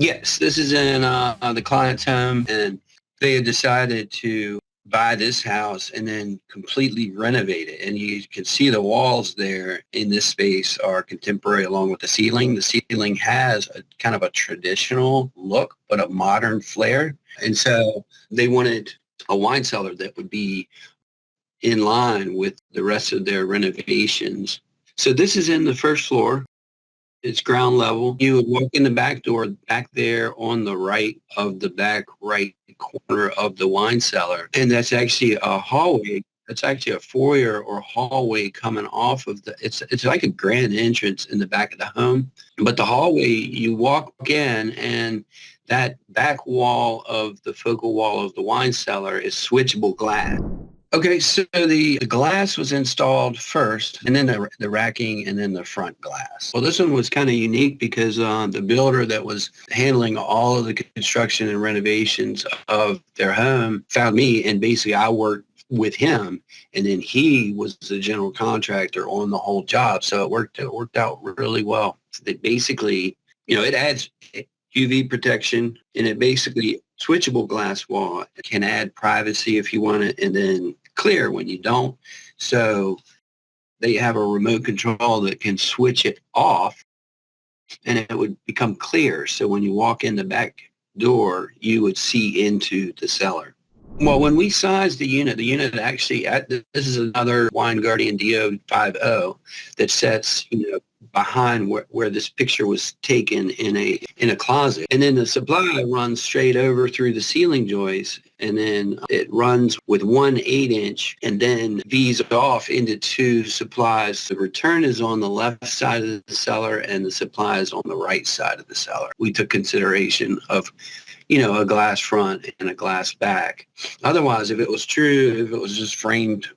Yes, this is in the client's home, and they had decided to buy this house and then completely renovate it. And you can see the walls there in this space are contemporary along with the ceiling. The ceiling has a kind of a traditional look, but a modern flair. And so they wanted a wine cellar that would be in line with the rest of their renovations. So this is in the first floor. It's ground level. You would walk in the back door back there on the right of the back right corner of the wine cellar. And that's actually a hallway. It's actually a foyer or hallway coming off of it's like a grand entrance in the back of the home. But the hallway, you walk in and that back wall of the focal wall of the wine cellar is switchable glass. Okay, so the glass was installed first, and then the racking, and then the front glass. Well, this one was kind of unique because the builder that was handling all of the construction and renovations of their home found me, and basically I worked with him, and then he was the general contractor on the whole job. So it worked out really well. It basically, it adds UV protection, and it basically switchable glass wall can add privacy if you want it, and then clear when you don't. So they have a remote control that can switch it off and it would become clear. So when you walk in the back door, you would see into the cellar. Well, when we sized the unit actually, this is another Wine Guardian DO50 that sets, behind where this picture was taken in a closet. And then the supply runs straight over through the ceiling joists, and then it runs with 1 8-inch and then V's off into 2 supplies. The return is on the left side of the cellar and the supply is on the right side of the cellar. We took consideration of a glass front and a glass back. Otherwise, if it was just framed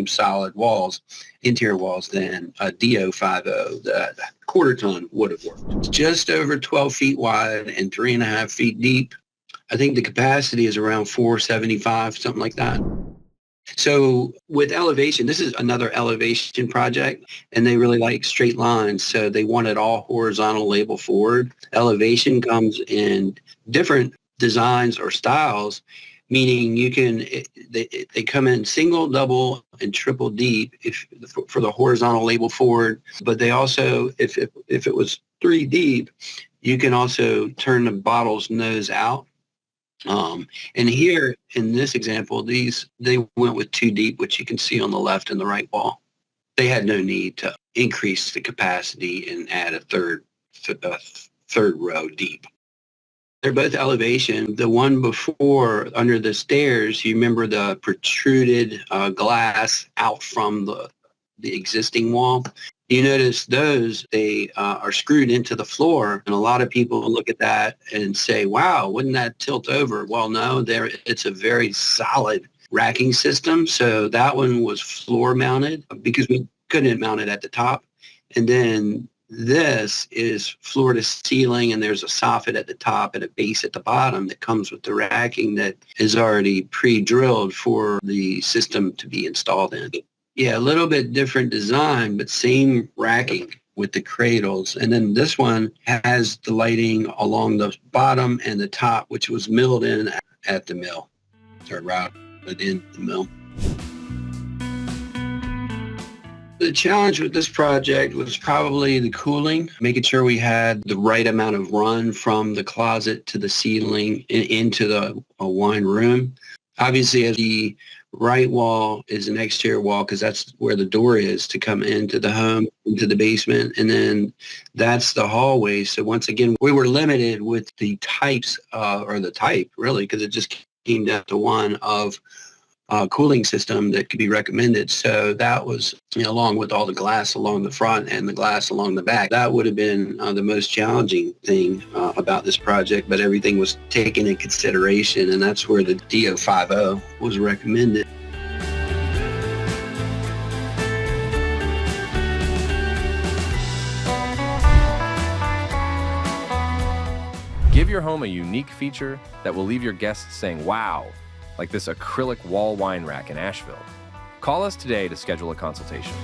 solid walls, interior walls, then a DO50, the quarter ton would have worked. It's just over 12 feet wide and 3.5 feet deep. I think the capacity is around 475, something like that. So with elevation, this is another elevation project, and they really like straight lines. So they wanted all horizontal label forward. Elevation comes in different designs or styles, meaning they come in single, double, and triple deep for the horizontal label forward. But they also, if it was 3 deep, you can also turn the bottle's nose out. And here in this example, they went with 2 deep, which you can see on the left and the right wall. They had no need to increase the capacity and add a third row deep. They're both elevation. The one before, under the stairs, you remember the protruded glass out from the existing wall? You notice those, they are screwed into the floor, and a lot of people look at that and say, wow, wouldn't that tilt over? Well, no, it's a very solid racking system. So that one was floor mounted because we couldn't mount it at the top. And then this is floor to ceiling, and there's a soffit at the top and a base at the bottom that comes with the racking that is already pre-drilled for the system to be installed in. Yeah, a little bit different design, but same racking with the cradles. And then this one has the lighting along the bottom and the top, which was milled in at the mill, or routed in the mill. The challenge with this project was probably the cooling, making sure we had the right amount of run from the closet to the ceiling into the wine room. Obviously, as the right wall is an exterior wall because that's where the door is to come into the home, into the basement, and then that's the hallway. So once again, we were limited with the types, or the type really, because it just came down to one of cooling system that could be recommended. So that was, along with all the glass along the front and the glass along the back, that would have been the most challenging thing about this project, but everything was taken in consideration, and that's where the DO50 was recommended. Give your home a unique feature that will leave your guests saying, wow, like this acrylic wall wine rack in Asheville. Call us today to schedule a consultation.